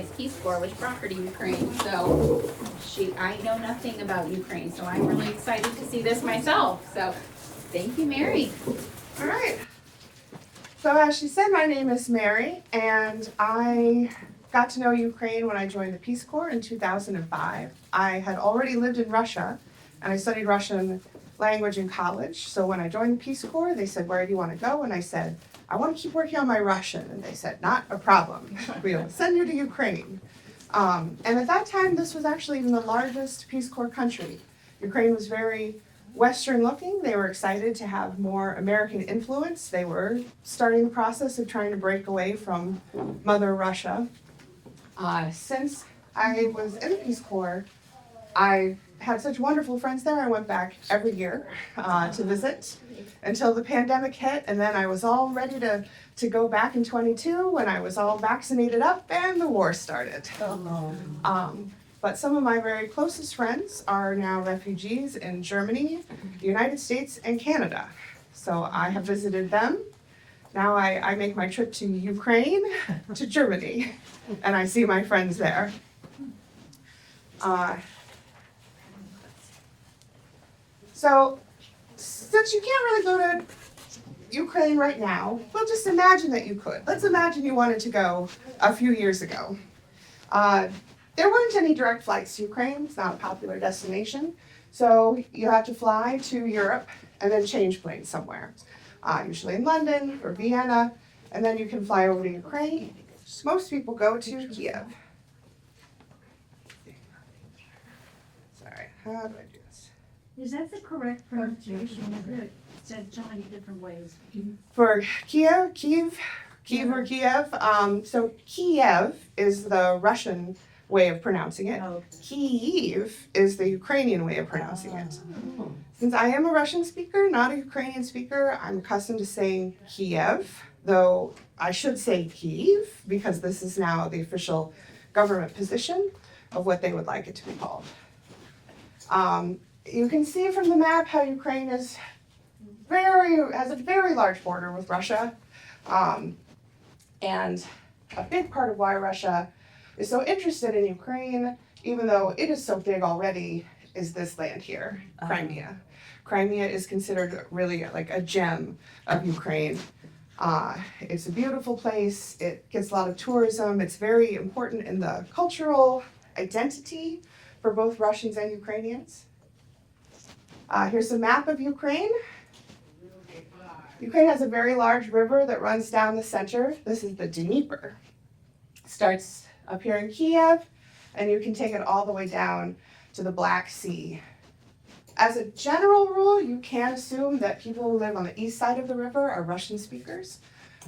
Ukrainians Peace Corps, which brought her to Ukraine. So I know nothing about Ukraine, so I'm really excited to see this myself. So thank you, Mary. All right. So as she said, my name is Mary, and I got to know Ukraine when I joined the Peace Corps in 2005. I had already lived in Russia, and I studied Russian language in college. So when I joined the Peace Corps, they said, "Where do you want to go?" And I said, "I want to keep working on my Russian." And they said, "Not a problem. We'll send you to Ukraine." And at that time, this was actually even the largest Peace Corps country. Ukraine was very Western looking. They were excited to have more American influence. They were starting the process of trying to break away from Mother Russia. Since I was in the Peace Corps, I had such wonderful friends there. I went back every year to visit until the pandemic hit, and then I was all ready to go back in 22 when I was all vaccinated up and the war started. But some of my very closest friends are now refugees in Germany, the United States, and Canada. So I have visited them. Now I make my trip to Ukraine, to Germany, and I see my friends there. So since you can't really go to Ukraine right now, we'll just imagine that you could. Let's imagine you wanted to go a few years ago. There weren't any direct flights to Ukraine. It's not a popular destination. So you have to fly to Europe and then change planes somewhere, usually in London or Vienna, and then you can fly over to Ukraine. Most people go to Kyiv. Sorry, how do I do this? Is that the correct pronunciation? It said so many different ways. For Kyiv or Kiev. So Kiev is the Russian way of pronouncing it. Oh. Kyiv is the Ukrainian way of pronouncing it. Since I am a Russian speaker, not a Ukrainian speaker, I'm accustomed to saying Kiev, though I should say Kyiv because this is now the official government position of what they would like it to be called. You can see from the map how Ukraine has a very large border with Russia. And a big part of why Russia is so interested in Ukraine, even though it is so big already, is this land here, Crimea. Crimea is considered really like a gem of Ukraine. It's a beautiful place. It gets a lot of tourism. It's very important in the cultural identity for both Russians and Ukrainians. Here's a map of Ukraine. Ukraine has a very large river that runs down the center. This is the Dnieper. It starts up here in Kiev, and you can take it all the way down to the Black Sea. As a general rule, you can assume that people who live on the east side of the river are Russian speakers.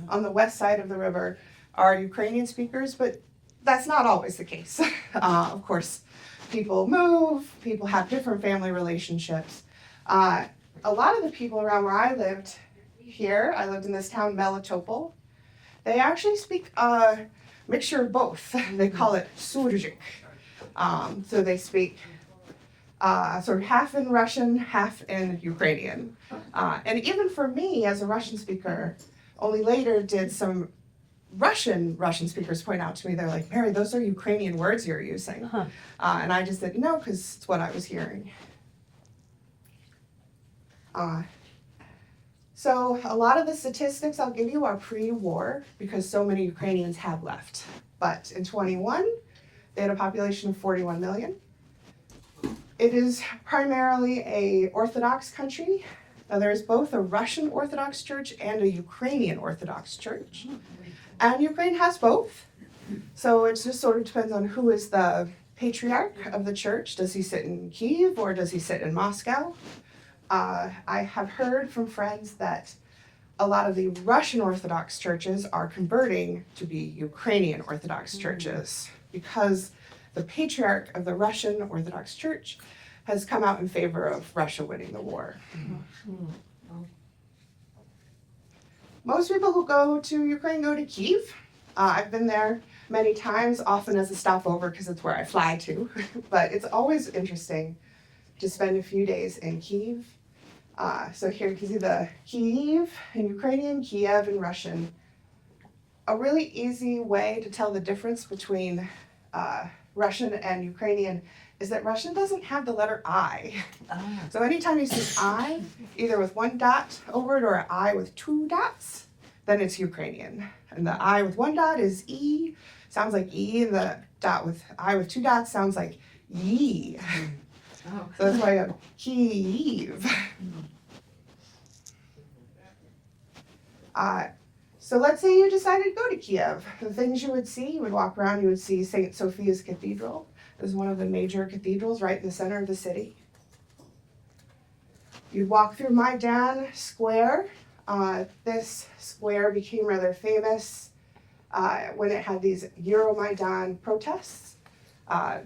On the west side of the river are Ukrainian speakers, but that's not always the case. Of course, people move, people have different family relationships. A lot of the people around where I lived in this town, Melitopol, they actually speak a mixture of both. They call it surzik. So they speak sort of half in Russian, half in Ukrainian. And even for me as a Russian speaker, only later did some Russian speakers point out to me, they're like, "Mary, those are Ukrainian words you're using." And I just didn't know because it's what I was hearing. So a lot of the statistics I'll give you are pre-war because so many Ukrainians have left. But in 21, they had a population of 41 million. It is primarily a Orthodox country. Now there is both a Russian Orthodox Church and a Ukrainian Orthodox Church. And Ukraine has both. So it just sort of depends on who is the patriarch of the church. Does he sit in Kyiv or does he sit in Moscow? I have heard from friends that a lot of the Russian Orthodox churches are converting to be Ukrainian Orthodox churches because the patriarch of the Russian Orthodox Church has come out in favor of Russia winning the war. Most people who go to Ukraine go to Kyiv. I've been there many times, often as a stopover because it's where I fly to. But it's always interesting to spend a few days in Kyiv. So here you can see the Kyiv in Ukrainian, Kiev in Russian. A really easy way to tell the difference between Russian and Ukrainian is that Russian doesn't have the letter I. Ah. So anytime you see I, either with one dot over it or an I with two dots, then it's Ukrainian. And the I with one dot is E, sounds like E, and the dot with I with two dots sounds like ye. Oh. So that's why you have Kyiv. So let's say you decided to go to Kyiv. The things you would see, you would walk around, you would see St. Sophia's Cathedral. It is one of the major cathedrals right in the center of the city. You'd walk through Maidan Square. This square became rather famous when it had these Euromaidan protests.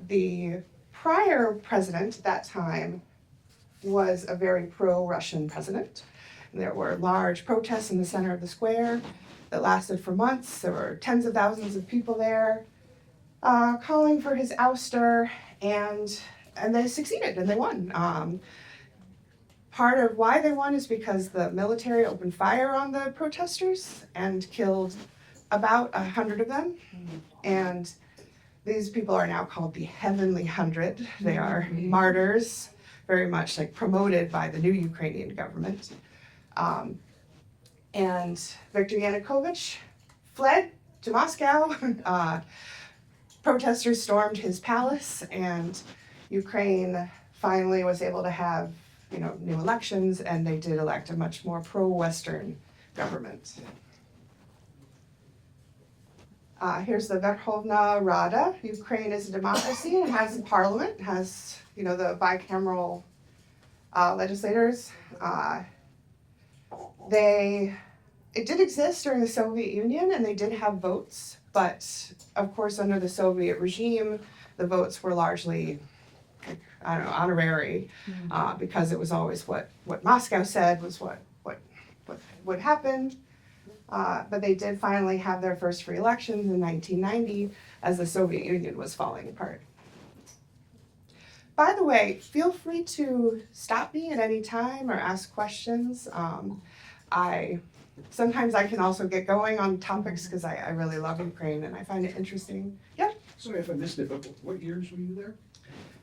The prior president at that time was a very pro-Russian president. And there were large protests in the center of the square that lasted for months. There were tens of thousands of people there calling for his ouster, and they succeeded and they won. Part of why they won is because the military opened fire on the protesters and killed about 100 of them. And these people are now called the Heavenly 100. They are martyrs, very much like promoted by the new Ukrainian government. And Viktor Yanukovych fled to Moscow. Protesters stormed his palace, and Ukraine finally was able to have, new elections, and they did elect a much more pro-Western government. Here's the Verkhovna Rada. Ukraine is a democracy. It has a parliament. It has, the bicameral legislators. It did exist during the Soviet Union, and they did have votes, but of course under the Soviet regime, the votes were largely, honorary, because it was always what Moscow said was what would happen. But they did finally have their first free elections in 1990 as the Soviet Union was falling apart. By the way, feel free to stop me at any time or ask questions. Sometimes I can also get going on topics because I really love Ukraine and I find it interesting. Yeah? Sorry if I missed it, but what years were you there?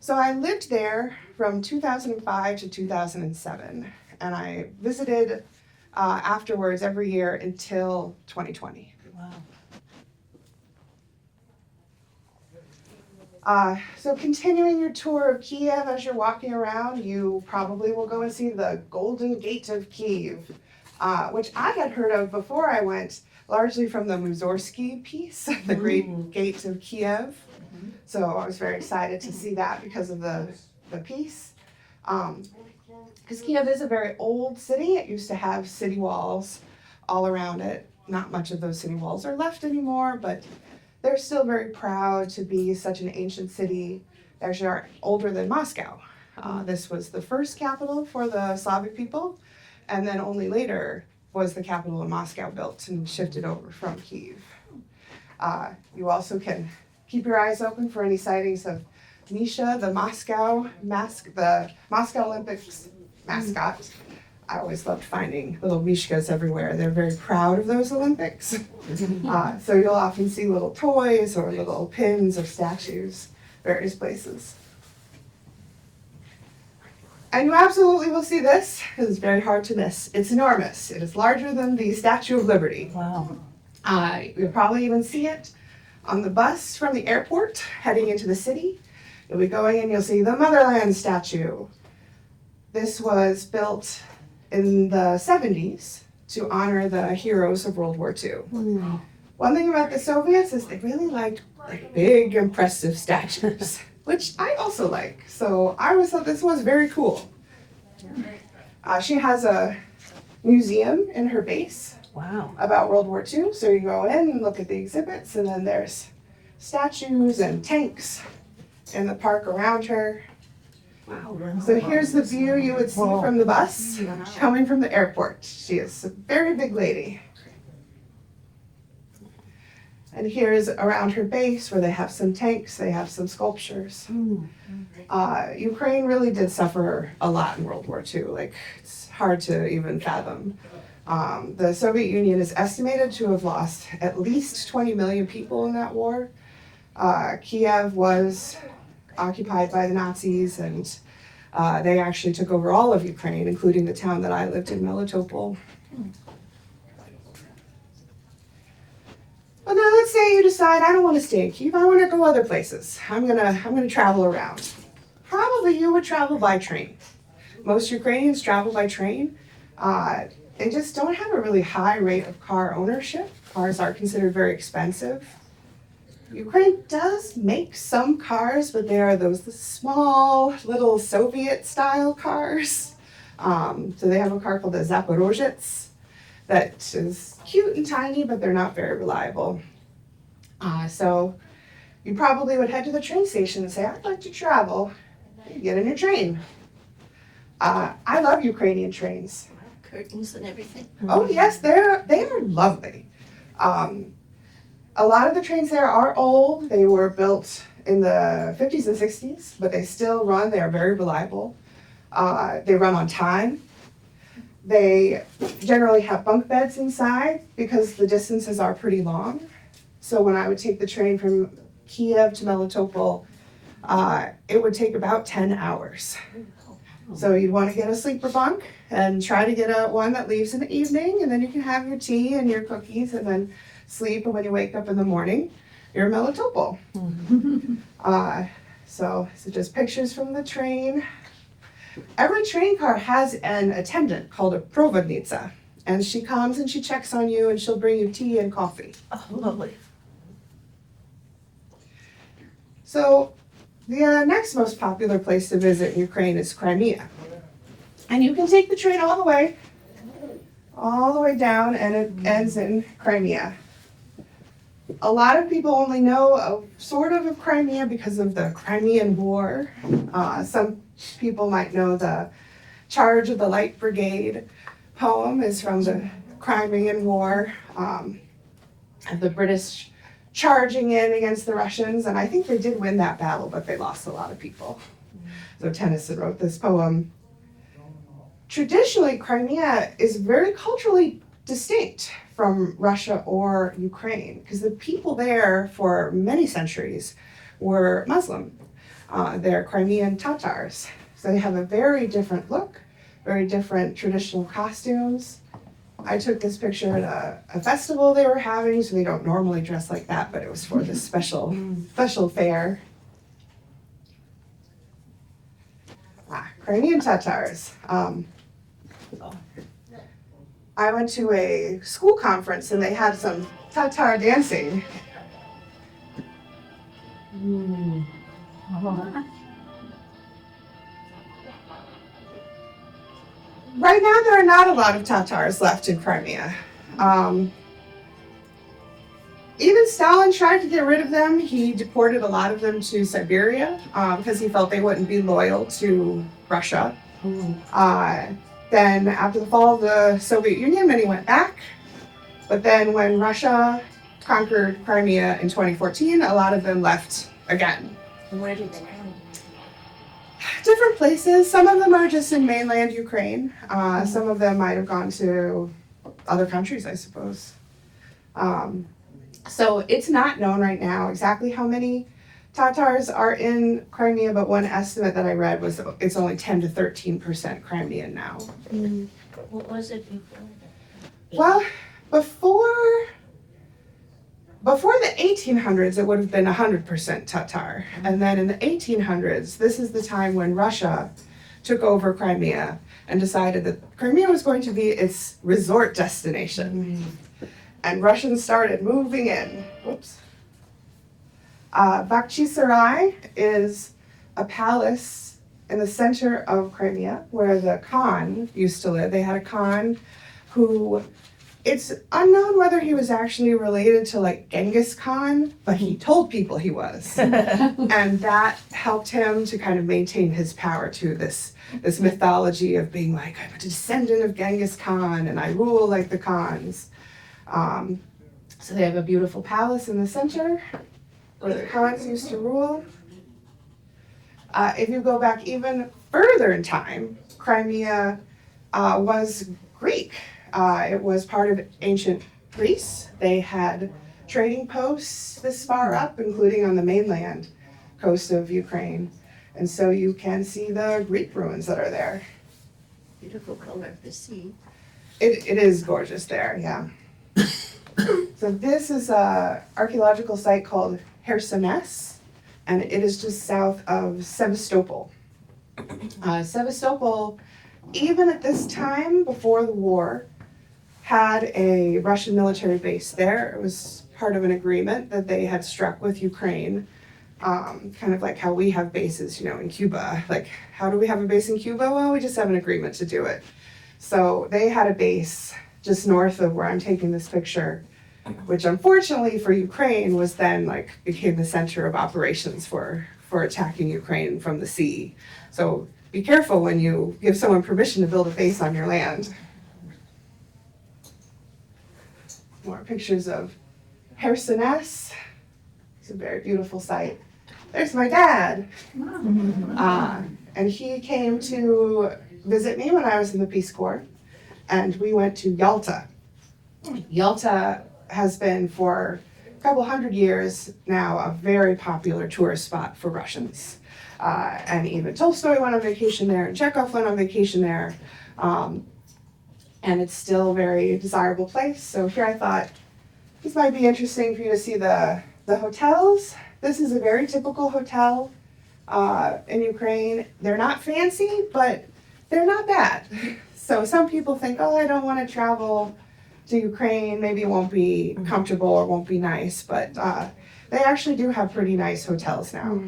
So I lived there from 2005 to 2007, and I visited afterwards every year until 2020. Wow. So continuing your tour of Kyiv, as you're walking around, you probably will go and see the Golden Gate of Kyiv, which I had heard of before I went, largely from the Mussorgsky piece, the Great Gate of Kyiv. So I was very excited to see that because of the piece. Because Kyiv is a very old city. It used to have city walls all around it. Not much of those city walls are left anymore, but they're still very proud to be such an ancient city. They actually are older than Moscow. This was the first capital for the Slavic people, and then only later was the capital of Moscow built and shifted over from Kyiv. You also can keep your eyes open for any sightings of Misha, the Moscow Olympics mascot. I always loved finding little Mishkas everywhere. They're very proud of those Olympics. So you'll often see little toys or little pins or statues, various places. And you absolutely will see this. It's very hard to miss. It's enormous. It is larger than the Statue of Liberty. Wow. You'll probably even see it on the bus from the airport heading into the city. You'll be going and you'll see the Motherland statue. This was built in the 70s to honor the heroes of World War II. One thing about the Soviets is they really liked big, impressive statues, which I also like. So I always thought this was very cool. She has a museum in her base Wow. about World War II. So you go in and look at the exhibits, and then there's statues and tanks in the park around her. Wow. So here's the view you would see from the bus coming from the airport. She is a very big lady. And here's around her base where they have some tanks, they have some sculptures. Ukraine really did suffer a lot in World War II. It's hard to even fathom. The Soviet Union is estimated to have lost at least 20 million people in that war. Kyiv was occupied by the Nazis, and they actually took over all of Ukraine, including the town that I lived in, Melitopol. But now let's say you decide, I don't want to stay in Kyiv, I want to go other places. I'm gonna travel around. Probably you would travel by train. Most Ukrainians travel by train. They just don't have a really high rate of car ownership. Cars are considered very expensive. Ukraine does make some cars, but they are those small little Soviet-style cars. So they have a car called the Zaporozhets that is cute and tiny, but they're not very reliable. So you probably would head to the train station and say, I'd like to travel. You get in your train. I love Ukrainian trains. Curtains and everything. Oh yes, they are lovely. A lot of the trains there are old. They were built in the 50s and 60s, but they still run. They are very reliable. They run on time. They generally have bunk beds inside because the distances are pretty long. So when I would take the train from Kyiv to Melitopol, it would take about 10 hours. So you'd want to get a sleeper bunk and try to get one that leaves in the evening, and then you can have your tea and your cookies and then sleep, and when you wake up in the morning, you're in Melitopol. So just pictures from the train. Every train car has an attendant called a provodnitsa, and she comes and she checks on you and she'll bring you tea and coffee. Oh, lovely. So the next most popular place to visit in Ukraine is Crimea. And you can take the train all the way down, and it ends in Crimea. A lot of people only know of Crimea because of the Crimean War. Some people might know the Charge of the Light Brigade poem is from the Crimean War, of the British charging in against the Russians, and I think they did win that battle, but they lost a lot of people. So Tennyson wrote this poem. Traditionally, Crimea is very culturally distinct from Russia or Ukraine because the people there for many centuries were Muslim. They're Crimean Tatars. So they have a very different look, very different traditional costumes. I took this picture at a festival they were having, so they don't normally dress like that, but it was for this special fair. Crimean Tatars. I went to a school conference and they had some Tatar dancing. Right now, there are not a lot of Tatars left in Crimea. Even Stalin tried to get rid of them. He deported a lot of them to Siberia because he felt they wouldn't be loyal to Russia. Then after the fall of the Soviet Union, many went back. But then when Russia conquered Crimea in 2014, a lot of them left again. Where did they go? Different places. Some of them are just in mainland Ukraine. Some of them might have gone to other countries, I suppose. So it's not known right now exactly how many Tatars are in Crimea, but one estimate that I read was it's only 10 to 13% Crimean now. What was it before? Well, before the 1800s, it would have been 100% Tatar. And then in the 1800s, this is the time when Russia took over Crimea and decided that Crimea was going to be its resort destination. And Russians started moving in. Whoops. Bakhchisarai is a palace in the center of Crimea where the Khan used to live. They had a Khan who, it's unknown whether he was actually related to like Genghis Khan, but he told people he was. And that helped him to kind of maintain his power to this mythology of being like, I'm a descendant of Genghis Khan and I rule like the Khans. So they have a beautiful palace in the center where the Khans used to rule. If you go back even further in time, Crimea was Greek. It was part of ancient Greece. They had trading posts this far up, including on the mainland coast of Ukraine. And so you can see the Greek ruins that are there. Beautiful color of the sea. It is gorgeous there, yeah. So this is a archaeological site called Chersones, and it is just south of Sevastopol. Sevastopol, even at this time before the war, had a Russian military base there. It was part of an agreement that they had struck with Ukraine, kind of like how we have bases, in Cuba. Like, how do we have a base in Cuba? Well, we just have an agreement to do it. So they had a base just north of where I'm taking this picture, which unfortunately for Ukraine was then became the center of operations for attacking Ukraine from the sea. So be careful when you give someone permission to build a base on your land. More pictures of Chersones. It's a very beautiful site. There's my dad. And he came to visit me when I was in the Peace Corps, and we went to Yalta. Yalta has been for a couple hundred years now a very popular tourist spot for Russians. And even Tolstoy went on vacation there, and Chekhov went on vacation there. And it's still a very desirable place. So here I thought, this might be interesting for you to see the hotels. This is a very typical hotel in Ukraine. They're not fancy, but they're not bad. So some people think, oh, I don't want to travel to Ukraine. Maybe it won't be comfortable or won't be nice, but they actually do have pretty nice hotels now.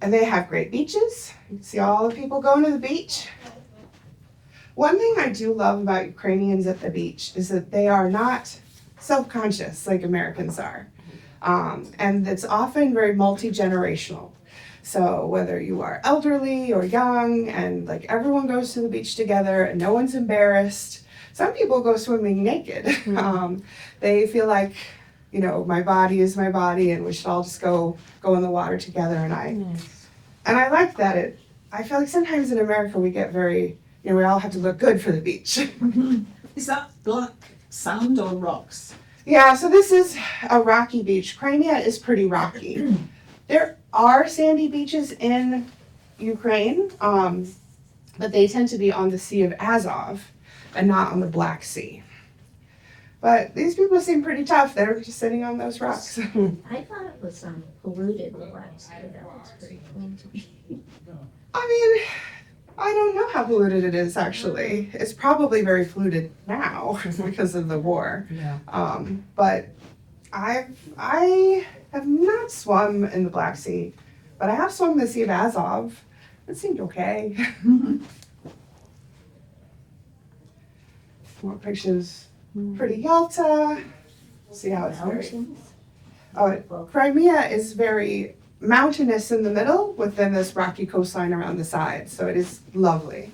And they have great beaches. You can see all the people going to the beach. One thing I do love about Ukrainians at the beach is that they are not self-conscious like Americans are. And it's often very multi-generational. So whether you are elderly or young, and everyone goes to the beach together and no one's embarrassed. Some people go swimming naked. They feel like, my body is my body and we should all just go in the water together. And I like that. I feel like sometimes in America we get very, we all have to look good for the beach. Is that black sand or rocks? Yeah, so this is a rocky beach. Crimea is pretty rocky. There are sandy beaches in Ukraine, but they tend to be on the Sea of Azov and not on the Black Sea. But these people seem pretty tough. They're just sitting on those rocks. I thought it was polluted, the wax, but that looks pretty clean to me. I mean, I don't know how polluted it is, actually. It's probably very polluted now because of the war. Yeah. But I have not swum in the Black Sea, but I have swum in the Sea of Azov. It seemed okay. More pictures. Pretty Yalta. See how it's very... Oh, Crimea is very mountainous in the middle, with then this rocky coastline around the sides. So it is lovely.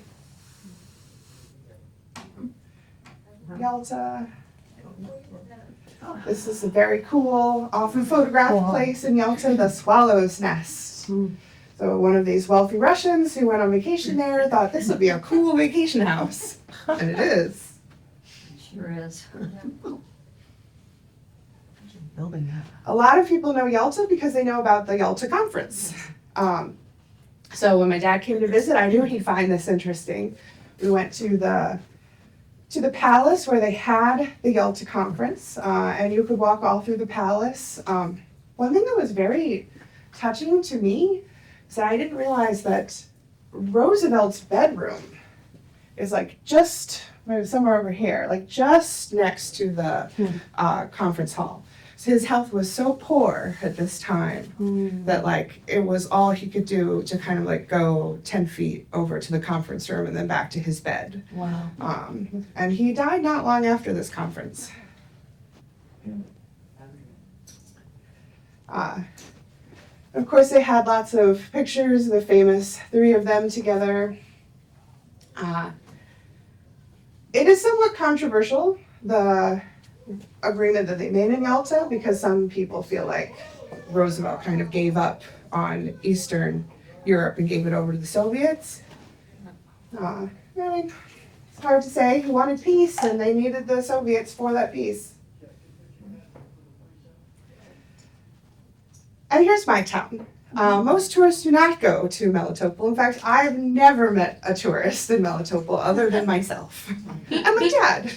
Yalta. This is a very cool, often photographed place in Yalta, the Swallow's Nest. So one of these wealthy Russians who went on vacation there thought this would be a cool vacation house. And it is. Sure is. Building that. A lot of people know Yalta because they know about the Yalta conference. So when my dad came to visit, I knew he'd find this interesting. We went to the palace where they had the Yalta conference, and you could walk all through the palace. One thing that was very touching to me is that I didn't realize that Roosevelt's bedroom is just somewhere over here, just next to the conference hall. So his health was so poor at this time that it was all he could do to kind of go 10 feet over to the conference room and then back to his bed. Wow. And he died not long after this conference. Of course, they had lots of pictures, the famous three of them together. It is somewhat controversial, the agreement that they made in Yalta, because some people feel like Roosevelt kind of gave up on Eastern Europe and gave it over to the Soviets. hard to say. He wanted peace, and they needed the Soviets for that peace. And here's my town. Most tourists do not go to Melitopol. In fact, I've never met a tourist in Melitopol other than myself and my dad.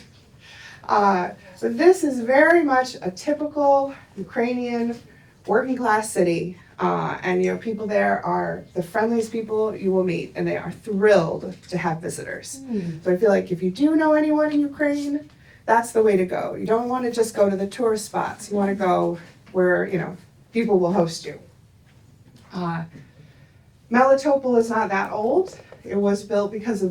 But this is very much a typical Ukrainian working class city. And people there are the friendliest people you will meet, and they are thrilled to have visitors. So I feel like if you do know anyone in Ukraine, that's the way to go. You don't want to just go to the tourist spots. You want to go where, people will host you. Melitopol is not that old. It was founded because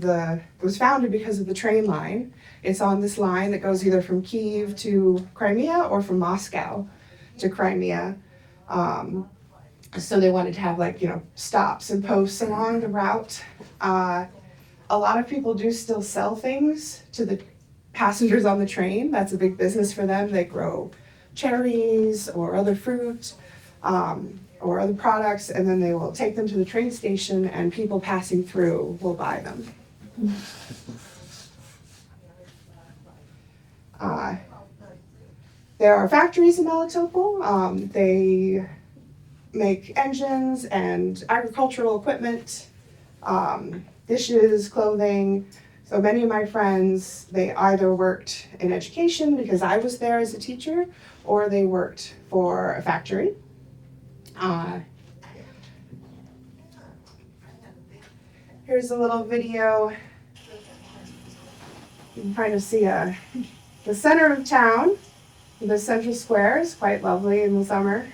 of the train line. It's on this line that goes either from Kyiv to Crimea or from Moscow to Crimea. So they wanted to have stops and posts along the route. A lot of people do still sell things to the passengers on the train. That's a big business for them. They grow cherries or other fruit. Or other products, and then they will take them to the train station, and people passing through will buy them. There are factories in Melitopol. They make engines and agricultural equipment, dishes, clothing. So many of my friends, they either worked in education because I was there as a teacher, or they worked for a factory. Here's a little video. You can kind of see the center of town. The central square is quite lovely in the summer.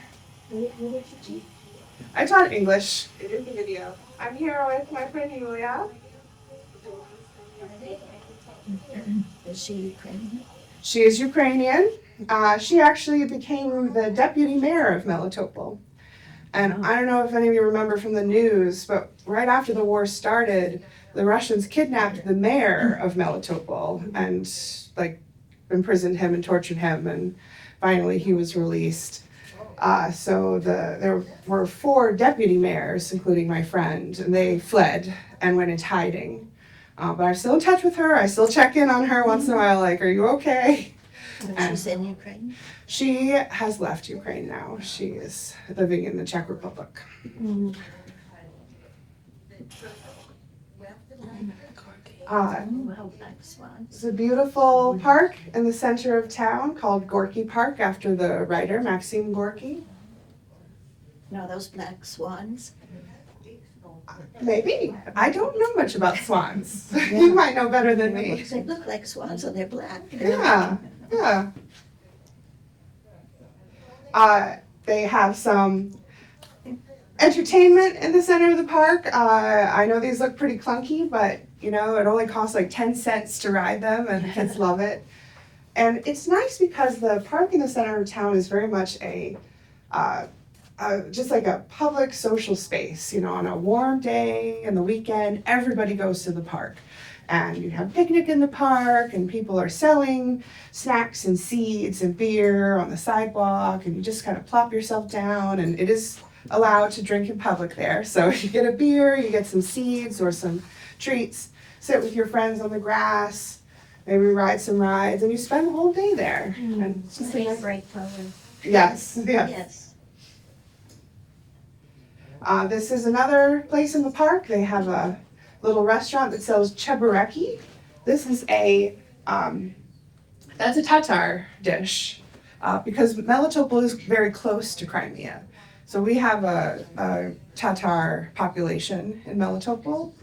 I taught English in the video. I'm here with my friend Yulia. Is she Ukrainian? She is Ukrainian. She actually became the deputy mayor of Melitopol. And I don't know if any of you remember from the news, but right after the war started, the Russians kidnapped the mayor of Melitopol and imprisoned him and tortured him, and finally he was released. So there were 4 deputy mayors, including my friend, and they fled and went into hiding. But I'm still in touch with her. I still check in on her once in a while, are you okay? She's in Ukraine? She has left Ukraine now. She is living in the Czech Republic. Well, that's fine. It's a beautiful park in the center of town called Gorky Park after the writer Maxim Gorky. No, those black swans. Maybe. I don't know much about swans. You might know better than me. They look like swans and they're black. Yeah. They have some entertainment in the center of the park. I know these look pretty clunky, but it only costs 10 cents to ride them, and kids love it. And it's nice because the park in the center of town is very much just like a public social space. On a warm day and the weekend, everybody goes to the park. And you have a picnic in the park, and people are selling snacks and seeds and beer on the sidewalk, and you just kind of plop yourself down, and it is allowed to drink in public there. So you get a beer, you get some seeds or some treats, sit with your friends on the grass, maybe ride some rides, and you spend the whole day there. And it's just a nice... Great program. Yes. Yes. This is another place in the park. They have a little restaurant that sells chebureki. This is that's a Tatar dish because Melitopol is very close to Crimea. So we have a Tatar population in Melitopol,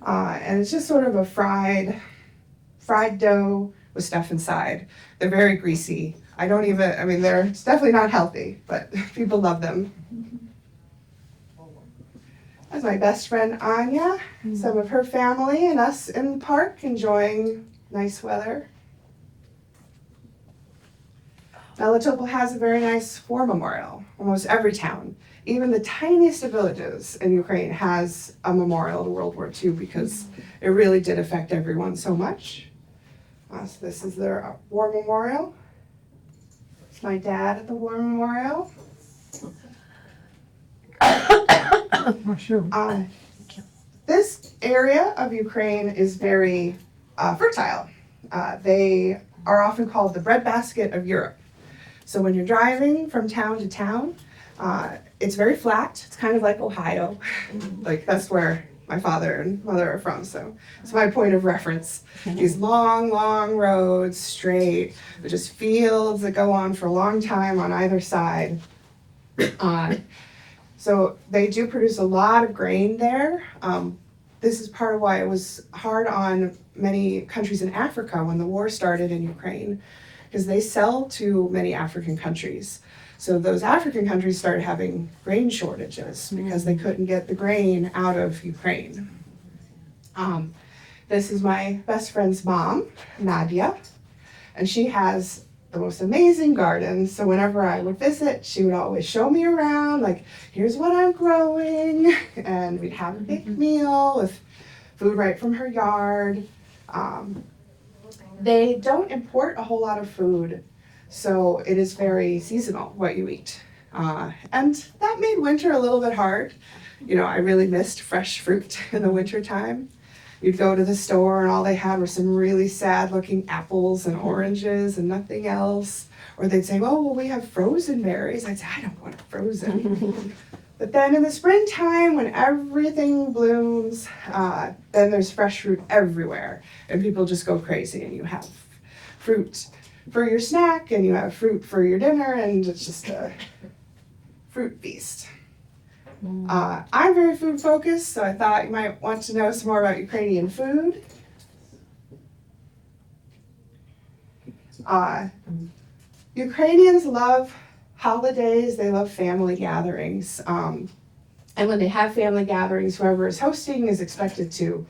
and it's just sort of a fried dough with stuff inside. They're very greasy. It's definitely not healthy, but people love them. That's my best friend Anya, some of her family, and us in the park enjoying nice weather. Melitopol has a very nice war memorial. Almost every town, even the tiniest of villages in Ukraine, has a memorial to World War II because it really did affect everyone so much. So this is their war memorial. It's my dad at the war memorial. Oh, sure. This area of Ukraine is very fertile. They are often called the breadbasket of Europe. So when you're driving from town to town, it's very flat. It's kind of like Ohio. Like that's where my father and mother are from, so it's my point of reference. These long, long roads, straight, with just fields that go on for a long time on either side. So they do produce a lot of grain there. This is part of why it was hard on many countries in Africa when the war started in Ukraine, because they sell to many African countries. So those African countries started having grain shortages because they couldn't get the grain out of Ukraine. This is my best friend's mom, Nadia, and she has the most amazing garden. So whenever I would visit, she would always show me around, like, here's what I'm growing, and we'd have a big meal with food right from her yard. They don't import a whole lot of food, so it is very seasonal what you eat. And that made winter a little bit hard. You know, I really missed fresh fruit in the winter time. You'd go to the store and all they had were some really sad looking apples and oranges and nothing else. Or they'd say, oh, well, we have frozen berries. I'd say, I don't want frozen. But then in the springtime, when everything blooms, then there's fresh fruit everywhere. And people just go crazy, and you have fruit for your snack, and you have fruit for your dinner, and it's just a fruit feast. I'm very food focused, so I thought you might want to know some more about Ukrainian food. Ukrainians love holidays, they love family gatherings. And when they have family gatherings, whoever is hosting is expected to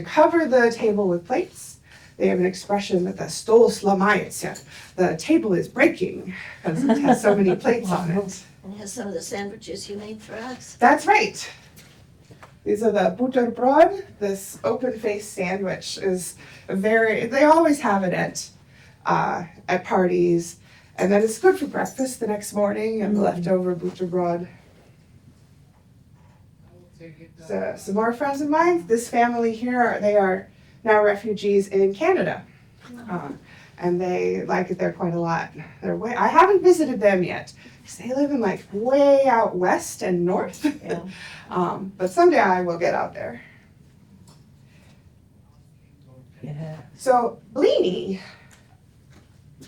cover the table with plates. They have an expression that the Stow slamaється, the table is breaking, because it has so many plates on it. And has some of the sandwiches you made for us. That's right. These are the butterbrod. This open-faced sandwich is they always have it at parties. And then it's good for breakfast the next morning and the leftover butterbrod. So some more friends of mine. This family here, they are now refugees in Canada. And they like it there quite a lot. I haven't visited them yet. They live in like way out west and north. Yeah. But someday I will get out there. Yeah. So blini.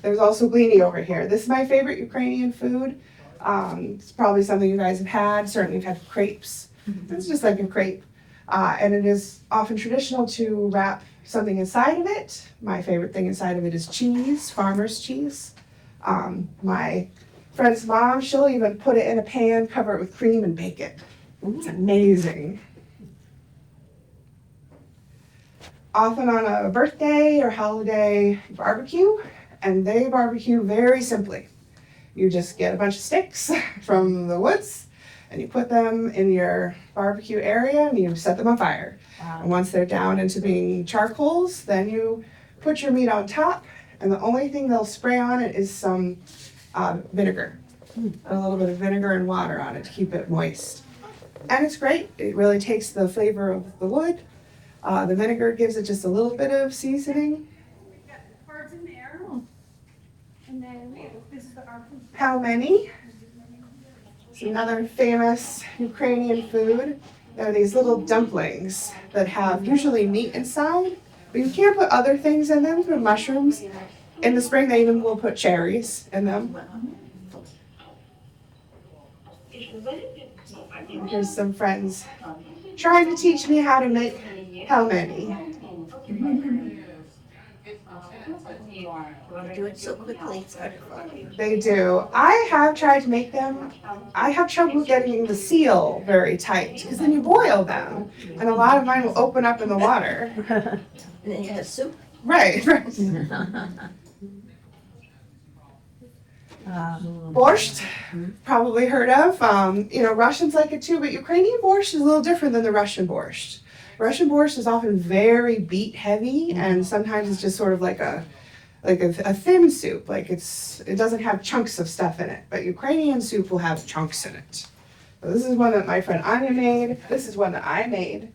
There's also blini over here. This is my favorite Ukrainian food. It's probably something you guys have had. Certainly you've had crepes. It's just like a crepe. And it is often traditional to wrap something inside of it. My favorite thing inside of it is cheese, farmer's cheese. My friend's mom, she'll even put it in a pan, cover it with cream, and bake it. It's amazing. Often on a birthday or holiday barbecue, and they barbecue very simply. You just get a bunch of sticks from the woods, and you put them in your barbecue area, and you set them on fire. And once they're down into being charcoals, then you put your meat on top, and the only thing they'll spray on it is some vinegar. A little bit of vinegar and water on it to keep it moist. And it's great. It really takes the flavor of the wood. The vinegar gives it just a little bit of seasoning. Cards in there. And then this is the How many? It's another famous Ukrainian food. They're these little dumplings that have usually meat inside, but you can't put other things in them, put mushrooms. In the spring, they even will put cherries in them. Here's some friends trying to teach me how to make pelmeni. You do it so quickly, it's hard to follow. They do. I have tried to make them. I have trouble getting the seal very tight because then you boil them, and a lot of mine will open up in the water. And then you have soup. Right. Borscht, probably heard of. Russians like it too, but Ukrainian borscht is a little different than the Russian borscht. Russian borscht is often very beet heavy, and sometimes it's just sort of like a thin soup. Like it doesn't have chunks of stuff in it, but Ukrainian soup will have chunks in it. So this is one that my friend Anya made. This is one that I made.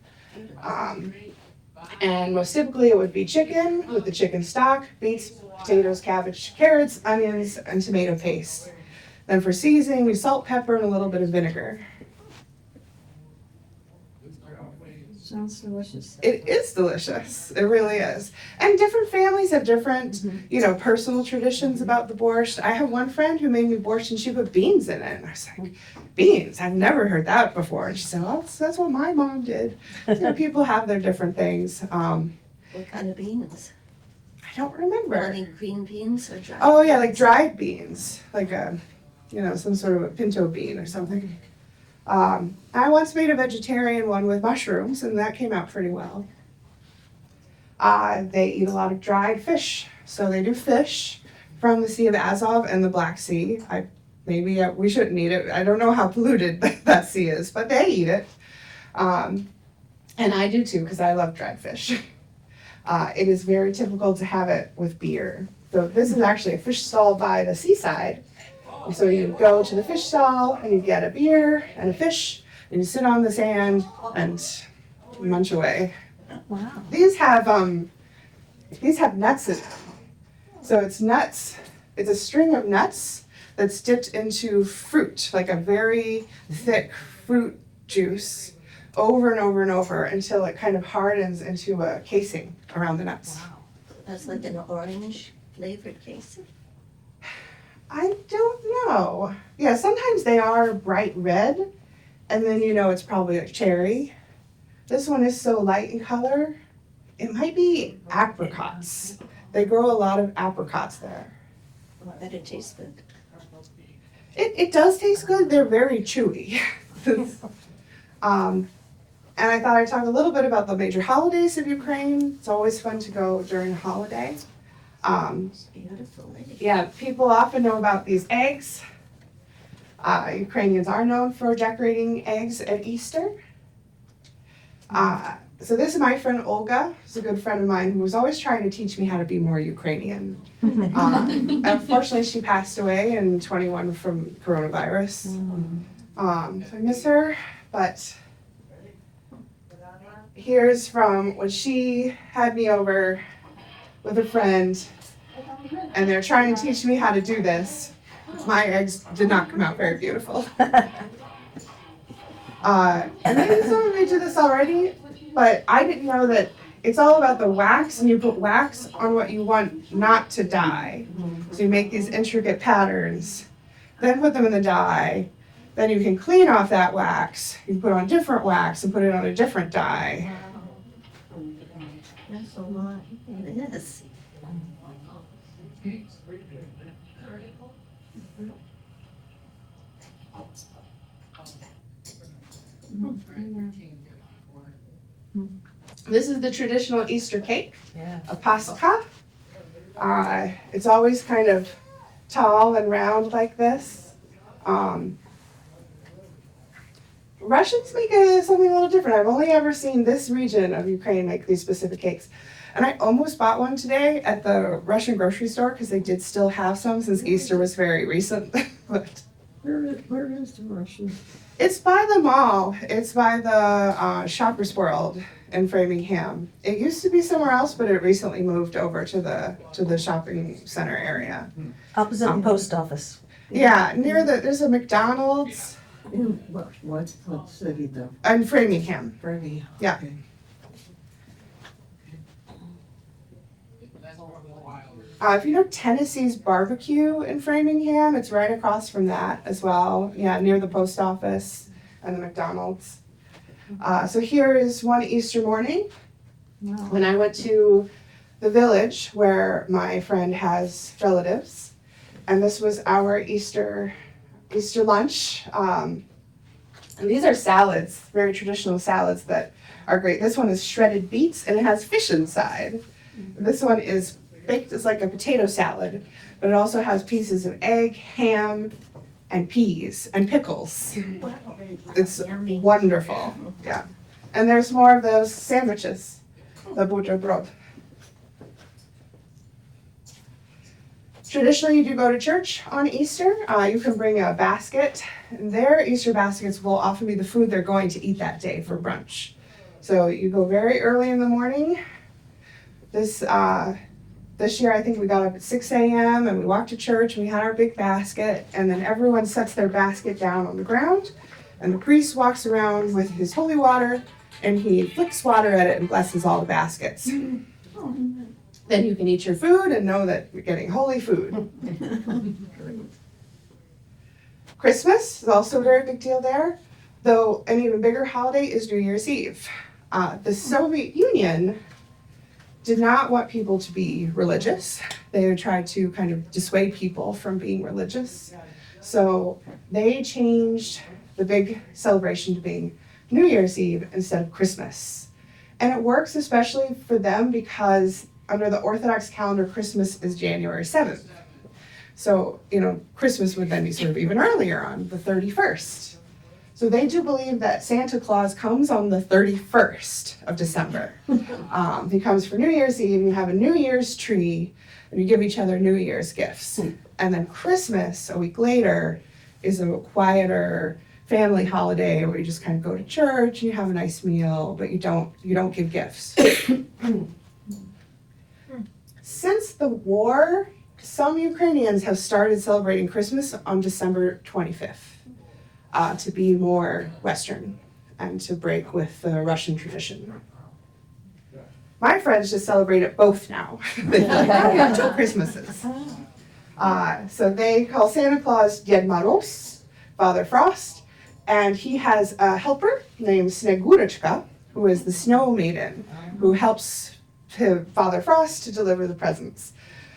And most typically it would be chicken with the chicken stock, beets, potatoes, cabbage, carrots, onions, and tomato paste. Then for seasoning, salt, pepper, and a little bit of vinegar. Sounds delicious. It is delicious. It really is. And different families have different, personal traditions about the borscht. I have one friend who made me borscht and she put beans in it. And I was like, beans? I've never heard that before. And she said, well, that's what my mom did. People have their different things. What kind of beans? I don't remember. Any green beans or dry? Oh, yeah, like dried beans. Like some sort of a pinto bean or something. I once made a vegetarian one with mushrooms, and that came out pretty well. They eat a lot of dried fish, so they do fish from the Sea of Azov and the Black Sea. We shouldn't eat it. I don't know how polluted that sea is, but they eat it. And I do too, because I love dried fish. It is very typical to have it with beer. So this is actually a fish stall by the seaside. So you go to the fish stall and you get a beer and a fish and you sit on the sand and munch away. Wow. These have nuts in them. So it's nuts. It's a string of nuts that's dipped into fruit, like a very thick fruit juice, over and over and over until it kind of hardens into a casing around the nuts. Wow. That's like an orange flavored casing? I don't know. Yeah, sometimes they are bright red, and then it's probably like cherry. This one is so light in color. It might be apricots. They grow a lot of apricots there. I bet it tastes good. It does taste good. They're very chewy. And I thought I'd talk a little bit about the major holidays of Ukraine. It's always fun to go during a holiday. It's beautiful. Yeah, people often know about these eggs. Ukrainians are known for decorating eggs at Easter. So this is my friend Olga. She's a good friend of mine who was always trying to teach me how to be more Ukrainian. Unfortunately, she passed away in 21 from coronavirus. So I miss her, but here's from when she had me over with a friend, and they're trying to teach me how to do this. My eggs did not come out very beautiful. And maybe some of you do this already, but I didn't know that it's all about the wax, and you put wax on what you want not to dye. So you make these intricate patterns, then put them in the dye, then you can clean off that wax, you can put on different wax and put it on a different dye. That's a lot. It is. This is the traditional Easter cake, Yeah. a pascha. It's always kind of tall and round like this. Russians make something a little different. I've only ever seen this region of Ukraine make these specific cakes. And I almost bought one today at the Russian grocery store because they did still have some since Easter was very recent. But Where is the Russian? it's by the mall. It's by the Shoppers World in Framingham. It used to be somewhere else, but it recently moved over to the shopping center area. Opposite the post office. Yeah, there's a McDonald's What city though? in Framingham. Fergie. Yeah. Okay. If you know Tennessee's Barbecue in Framingham, it's right across from that as well. Yeah, near the post office and the McDonald's. So here is one Easter morning when I went to the village where my friend has relatives, and this was our Easter lunch. And these are salads, very traditional salads that are great. This one is shredded beets and it has fish inside. This one is baked as like a potato salad, but it also has pieces of egg, ham, and peas and pickles. It's wonderful. Yeah. And there's more of those sandwiches, the buterbrod. Traditionally, you do go to church on Easter. You can bring a basket. Their Easter baskets will often be the food they're going to eat that day for brunch. So you go very early in the morning. This year I think we got up at 6 a.m. and we walked to church and we had our big basket, and then everyone sets their basket down on the ground and the priest walks around with his holy water and he flicks water at it and blesses all the baskets. Then you can eat your food and know that you're getting holy food. Christmas is also a very big deal there, though an even bigger holiday is New Year's Eve. The Soviet Union did not want people to be religious. They would try to kind of dissuade people from being religious. So they changed the big celebration to being New Year's Eve instead of Christmas. And it works especially for them because under the Orthodox calendar, Christmas is January 7th. So, Christmas would then be sort of even earlier on the 31st. So they do believe that Santa Claus comes on the 31st of December. He comes for New Year's Eve, you have a New Year's tree, and you give each other New Year's gifts. And then Christmas, a week later, is a quieter family holiday where you just kind of go to church and you have a nice meal, but you don't give gifts. Since the war, some Ukrainians have started celebrating Christmas on December 25th. To be more Western and to break with the Russian tradition. My friends just celebrate it both now. They feel like, we have two Christmases. So they call Santa Claus Ded Moroz, Father Frost, and he has a helper named Snegurочка, who is the snow maiden, who helps Father Frost to deliver the presents.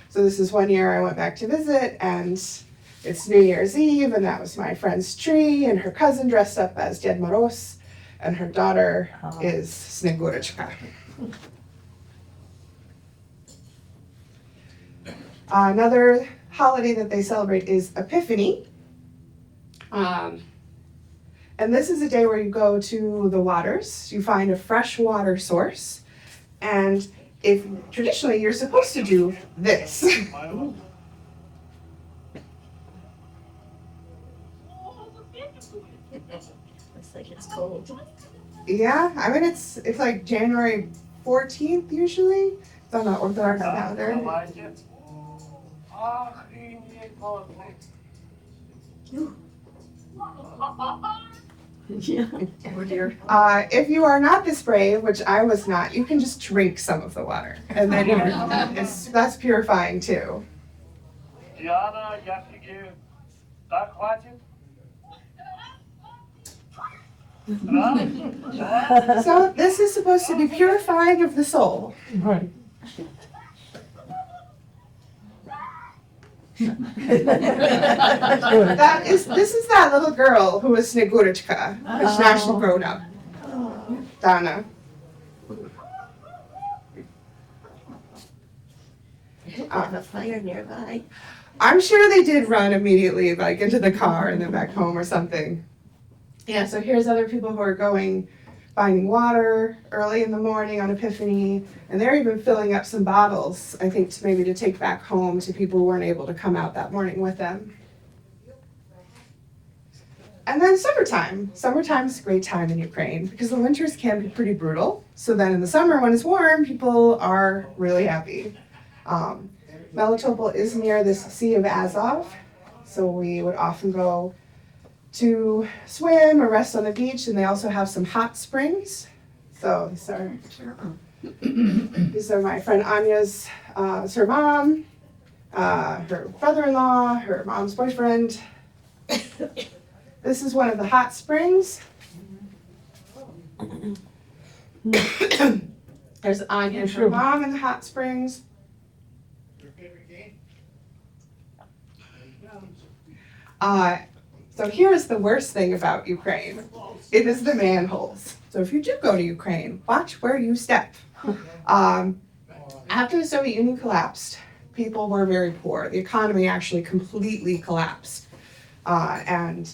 So this is one year I went back to visit, and it's New Year's Eve, and that was my friend's tree, and her cousin dressed up as Ded Moroz, and her daughter is Snegurочка. Another holiday that they celebrate is Epiphany. And this is a day where you go to the waters, you find a fresh water source, and traditionally you're supposed to do this. Looks like it's cold. Yeah, I mean it's like January 14th usually. It's on the Orthodox calendar. Yeah. Oh dear. If you are not this brave, which I was not, you can just drink some of the water, and then that's purifying too. So this is supposed to be purifying of the soul. Right. This is that little girl who was Snegurочка, which now she's grown up. Dana. They have a fire nearby. I'm sure they did run immediately, like into the car and then back home or something. Yeah, so here's other people who are finding water early in the morning on Epiphany, and they're even filling up some bottles, I think, to take back home to people who weren't able to come out that morning with them. And then summertime. Summertime's a great time in Ukraine because the winters can be pretty brutal. So then in the summer when it's warm, people are really happy. Melitopol is near the Sea of Azov, so we would often go to swim or rest on the beach, and they also have some hot springs. So these are my friend Anya's, her mom, her brother-in-law, her mom's boyfriend. This is one of the hot springs. There's Anya and her mom in the hot springs. So here's the worst thing about Ukraine. It is the manholes. So if you do go to Ukraine, watch where you step. After the Soviet Union collapsed, people were very poor. The economy actually completely collapsed. And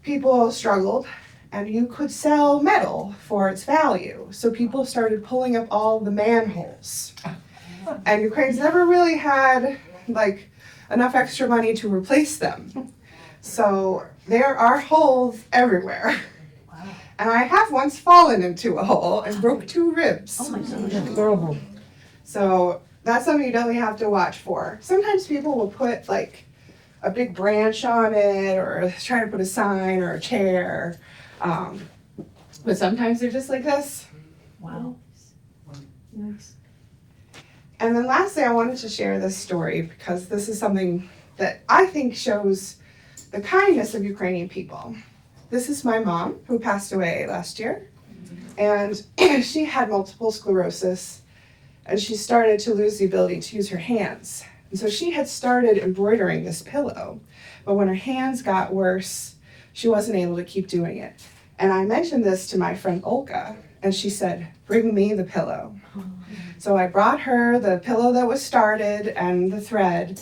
people struggled, and you could sell metal for its value. So people started pulling up all the manholes. And Ukraine's never really had enough extra money to replace them. So there are holes everywhere. And I have once fallen into a hole and broke 2 ribs. Oh my gosh. Horrible. So that's something you definitely have to watch for. Sometimes people will put like a big branch on it or try to put a sign or a chair. But sometimes they're just like this. Wow. Nice. And then lastly, I wanted to share this story because this is something that I think shows the kindness of Ukrainian people. This is my mom who passed away last year. And she had multiple sclerosis and she started to lose the ability to use her hands. And so she had started embroidering this pillow, but when her hands got worse, she wasn't able to keep doing it. And I mentioned this to my friend Olga, and she said, "Bring me the pillow." So I brought her the pillow that was started and the thread.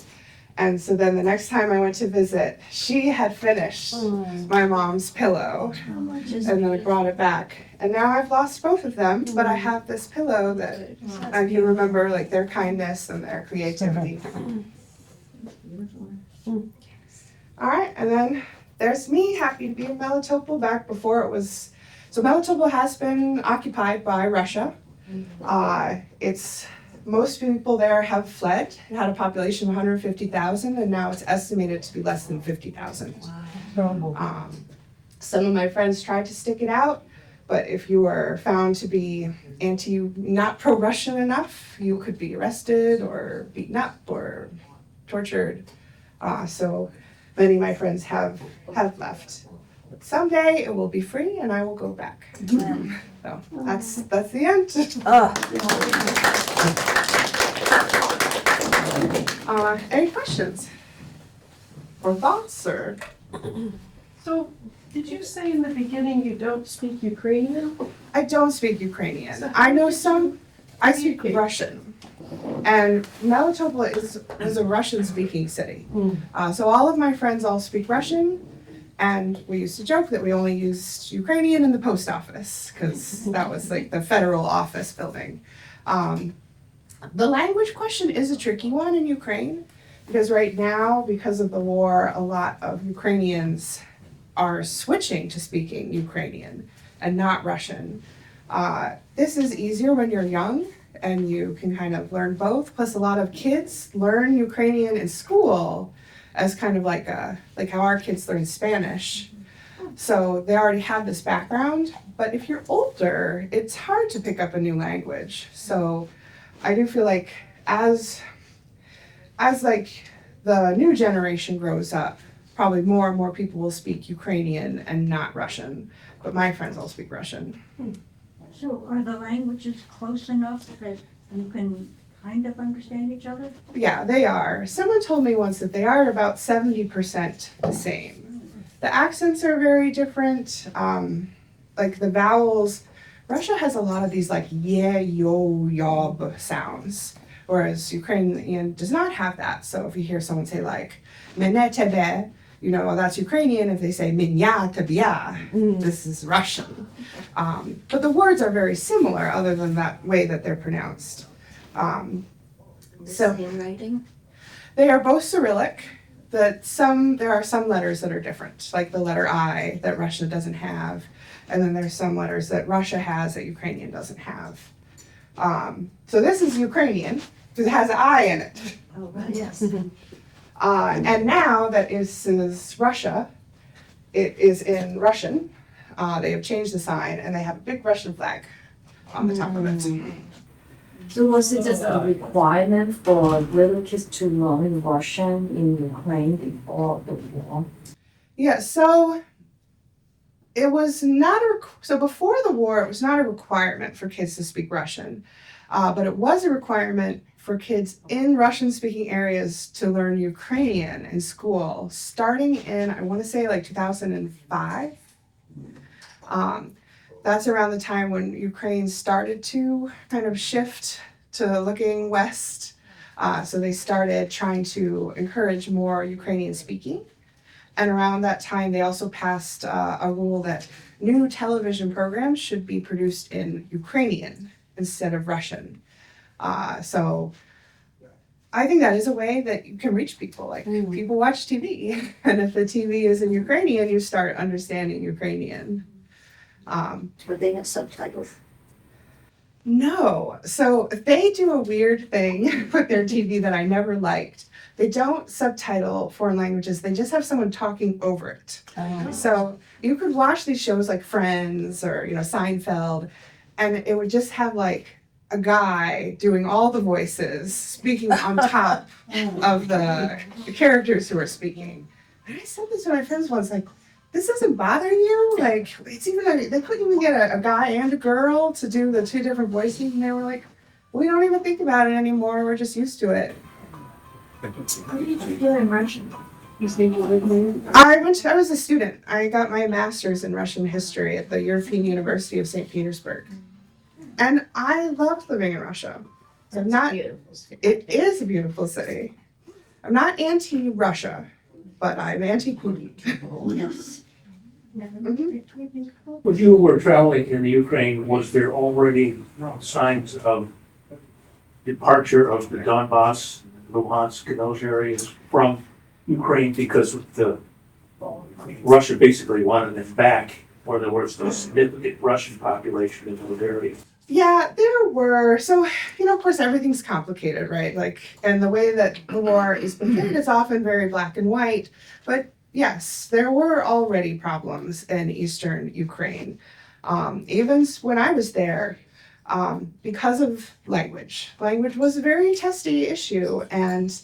And so then the next time I went to visit, she had finished my mom's pillow. And then I brought it back. And now I've lost both of them, but I have this pillow that I can remember like their kindness and their creativity. All right, and then there's me, happy to be in Melitopol back before it was. So Melitopol has been occupied by Russia. Most people there have fled. It had a population of 150,000, and now it's estimated to be less than 50,000. Horrible. Some of my friends tried to stick it out, but if you were found to be not pro-Russian enough, you could be arrested or beaten up or tortured. So many of my friends have left. But someday it will be free, and I will go back. So that's the end. Any questions or thoughts or? So, did you say in the beginning you don't speak Ukrainian? I don't speak Ukrainian. I know some. I speak Russian, and Melitopol is a Russian-speaking city. So all of my friends all speak Russian. And we used to joke that we only used Ukrainian in the post office because that was like the federal office building. The language question is a tricky one in Ukraine because right now, because of the war, a lot of Ukrainians are switching to speaking Ukrainian and not Russian. This is easier when you're young and you can kind of learn both. Plus, a lot of kids learn Ukrainian in school as kind of like how our kids learn Spanish. So they already have this background, but if you're older, it's hard to pick up a new language. So I do feel like as like the new generation grows up, probably more and more people will speak Ukrainian and not Russian, but my friends all speak Russian. So are the languages close enough that you can kind of understand each other? Yeah, they are. Someone told me once that they are about 70% the same. The accents are very different. Like the vowels, Russia has a lot of these like yeah, yo, yob sounds, whereas Ukrainian does not have that. So if you hear someone say like mene tebe, you know, that's Ukrainian. If they say minya tebya, this is Russian. But the words are very similar other than that way that they're pronounced. So Handwriting? they are both Cyrillic, but there are some letters that are different, like the letter I that Russia doesn't have, and then there's some letters that Russia has that Ukrainian doesn't have. So this is Ukrainian, because it has an I in it. Oh, right. Yes. And now that is Russia, it is in Russian. They have changed the sign, and they have a big Russian flag on the top of it. So was it just a requirement for little kids to learn Russian in Ukraine before the war? Yeah, so it was not so before the war, it was not a requirement for kids to speak Russian, but it was a requirement for kids in Russian-speaking areas to learn Ukrainian in school, starting in, I want to say like 2005. That's around the time when Ukraine started to kind of shift to looking west. So they started trying to encourage more Ukrainian speaking. And around that time, they also passed a rule that new television programs should be produced in Ukrainian instead of Russian. So I think that is a way that you can reach people. Like people watch TV, and if the TV is in Ukrainian, you start understanding Ukrainian. But they have subtitles. No. So they do a weird thing with their TV that I never liked. They don't subtitle foreign languages, they just have someone talking over it. So you could watch these shows like Friends or, Seinfeld, and it would just have like a guy doing all the voices, speaking on top of the characters who are speaking. And I said this to my friends once, like, this doesn't bother you? Like, it's even, they couldn't even get a guy and a girl to do the two different voices, and they were like, we don't even think about it anymore, we're just used to it. What did you do in Russian? You say you lived there? I was a student. I got my master's in Russian history at the European University of St. Petersburg. And I loved living in Russia. I'm not, it is a beautiful city. I'm not anti-Russia, but I'm anti-Putin. Yes. When you were traveling in the Ukraine, was there already signs of departure of the Donbass, Luhansk, and those areas from Ukraine because of the Russia basically wanted them back, or there was a significant Russian population in those areas? Yeah, there were. So, of course, everything's complicated, right? Like, and the way that the war is portrayed is often very black and white. But yes, there were already problems in eastern Ukraine. Even when I was there, because of language. Language was a very testy issue, and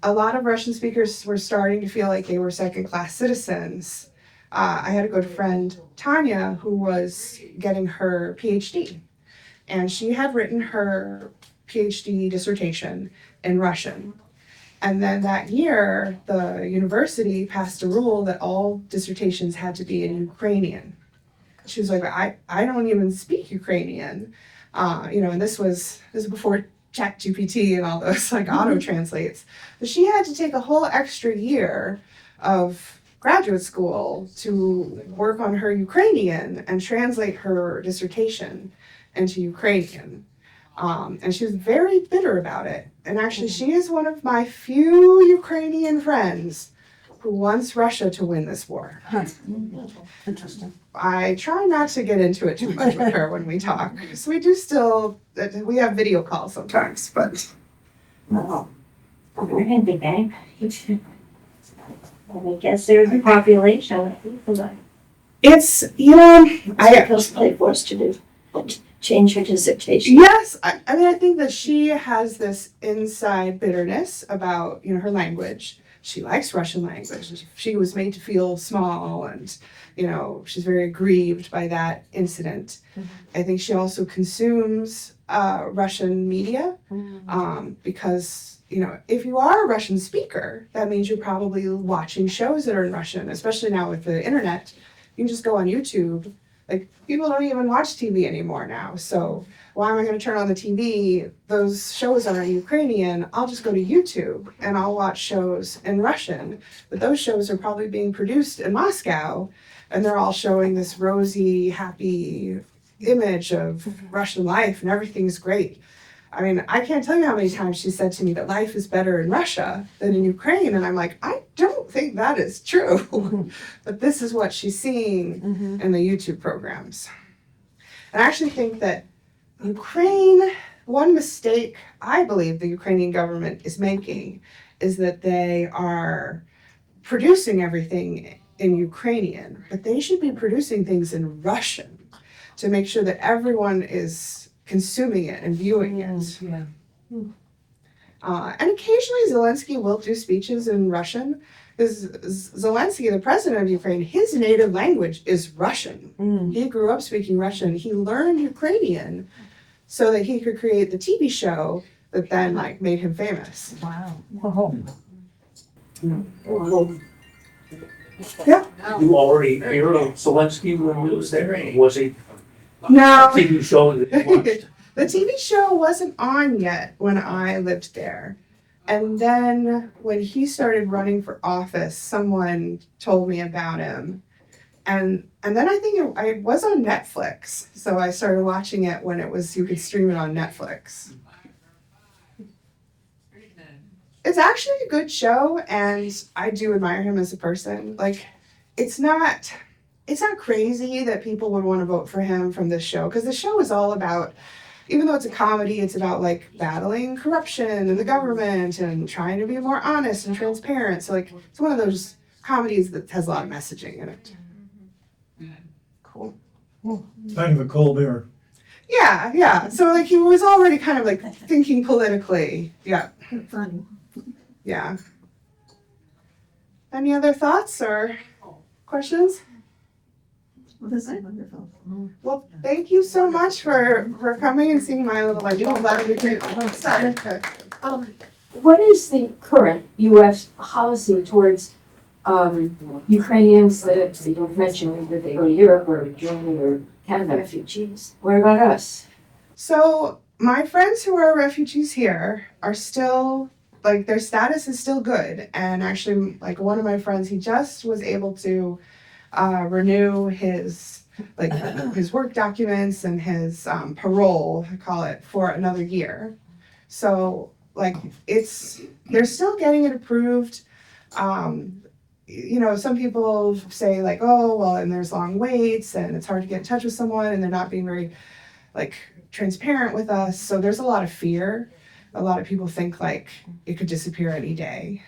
a lot of Russian speakers were starting to feel like they were second-class citizens. I had a good friend, Tanya, who was getting her PhD. And she had written her PhD dissertation in Russian. And then that year, the university passed a rule that all dissertations had to be in Ukrainian. She was like, I don't even speak Ukrainian. And this was before ChatGPT and all those auto translates. But she had to take a whole extra year of graduate school to work on her Ukrainian and translate her dissertation into Ukrainian. And she was very bitter about it. And actually, she is one of my few Ukrainian friends who wants Russia to win this war. Interesting. I try not to get into it too much with her when we talk. So we have video calls sometimes, but. Oh. In the bank. I guess there's a population of people that It's, I was forced to do. Change her dissertation. yes, I think that she has this inside bitterness about, her language. She likes Russian language. She was made to feel small and, she's very aggrieved by that incident. Mm-hmm. I think she also consumes Russian media because, if you are a Russian speaker, that means you're probably watching shows that are in Russian, especially now with the internet. You can just go on YouTube. Like, people don't even watch TV anymore now. So why am I going to turn on the TV? Those shows are in Ukrainian. I'll just go to YouTube and I'll watch shows in Russian. But those shows are probably being produced in Moscow, and they're all showing this rosy, happy image of Russian life and everything's great. I mean, I can't tell you how many times she said to me that life is better in Russia than in Ukraine. And I'm like, I don't think that is true. But this is what she's seeing in the YouTube programs. And I actually think that Ukraine, one mistake I believe the Ukrainian government is making is that they are producing everything in Ukrainian, but they should be producing things in Russian to make sure that everyone is consuming it and viewing it. Yeah. And occasionally Zelensky will do speeches in Russian. Because Zelensky, the president of Ukraine, his native language is Russian. He grew up speaking Russian. He learned Ukrainian so that he could create the TV show that then made him famous. Wow. Yeah. You already heard of Zelensky when he was there? Was he No. TV show that you watched? The TV show wasn't on yet when I lived there. And then when he started running for office, someone told me about him. And then I think it was on Netflix. So I started watching it when you could stream it on Netflix. It's actually a good show, and I do admire him as a person. It's it's not crazy that people would want to vote for him from this show, because the show is all about, even though it's a comedy, it's about like battling corruption in the government and trying to be more honest and transparent. So like it's one of those comedies that has a lot of messaging in it. Cool. Kind of a cold mirror. Yeah. So like he was already kind of like thinking politically. Yeah. Funny. Yeah. Any other thoughts or questions? Well, this is wonderful. Well, thank you so much for coming and seeing my little like What is the current U.S. policy towards Ukrainians that you mentioned that they go to Europe or Germany or Canada? Refugees. What about us? So my friends who are refugees here are still like their status is still good, and actually like one of my friends, he just was able to renew his like his work documents and his parole, I call it, for another year. So like they're still getting it approved. You know, some people say like, oh well, and there's long waits and it's hard to get in touch with someone and they're not being very like transparent with us. So there's a lot of fear. A lot of people think like it could disappear any day.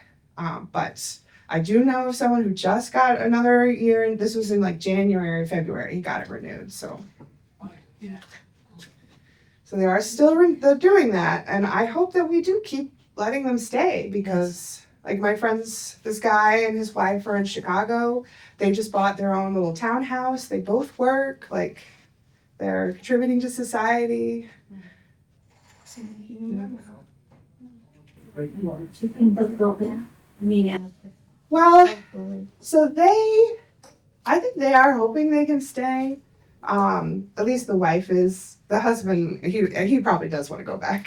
But I do know of someone who just got another year, and this was in like January, February, he got it renewed. So so they are still they're doing that, and I hope that we do keep letting them stay, because like my friends, this guy and his wife are in Chicago. They just bought their own little townhouse. They both work, like they're contributing to society. Well, so I think they are hoping they can stay. At least the wife is. The husband, he probably does want to go back.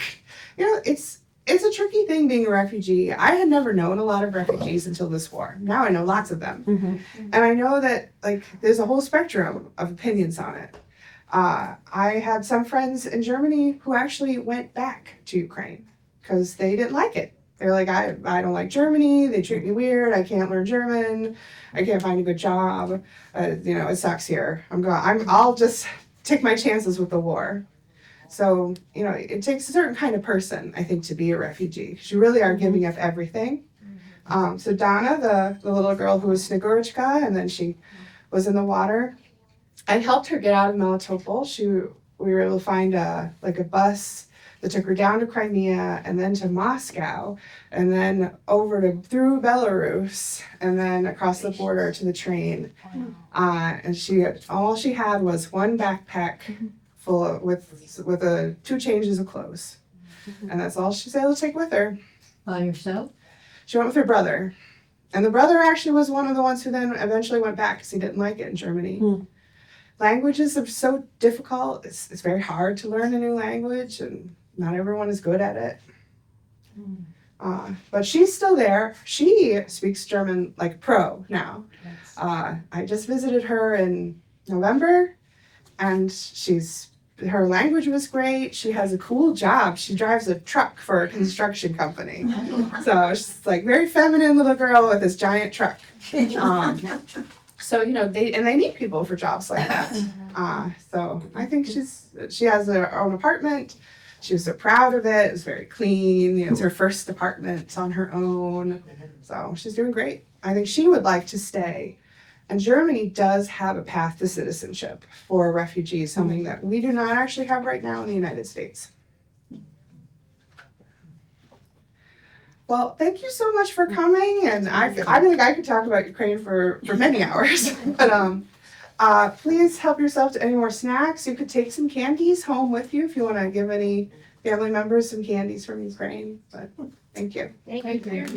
You know, it's a tricky thing being a refugee. I had never known a lot of refugees until this war. Now I know lots of them. And I know that like there's a whole spectrum of opinions on it. I had some friends in Germany who actually went back to Ukraine because they didn't like it. They're like, I don't like Germany. They treat me weird. I can't learn German. I can't find a good job. You know, it sucks here. I'll just take my chances with the war. So, you know, it takes a certain kind of person, I think, to be a refugee, because you really are giving up everything. So Donna, the little girl who was Snegurочка, and then she was in the water, I helped her get out of Melitopol. We were able to find a bus that took her down to Crimea and then to Moscow and then through Belarus and then across the border to the train. And all she had was one backpack full with 2 changes of clothes. And that's all she was able to take with her. By yourself? She went with her brother. And the brother actually was one of the ones who then eventually went back because he didn't like it in Germany. Languages are so difficult. It's very hard to learn a new language, and not everyone is good at it. But she's still there. She speaks German like pro now. I just visited her in November, and her language was great. She has a cool job. She drives a truck for a construction company. So she's like very feminine little girl with this giant truck. So, you know, they need people for jobs like that. So I think she has her own apartment. She was so proud of it. It was very clean. You know, it's her first apartment on her own. So she's doing great. I think she would like to stay. And Germany does have a path to citizenship for refugees, something that we do not actually have right now in the United States. Well, thank you so much for coming, and I think I could talk about Ukraine for many hours. But please help yourself to any more snacks. You could take some candies home with you if you want to give any family members some candies from Ukraine. But thank you. Thank you.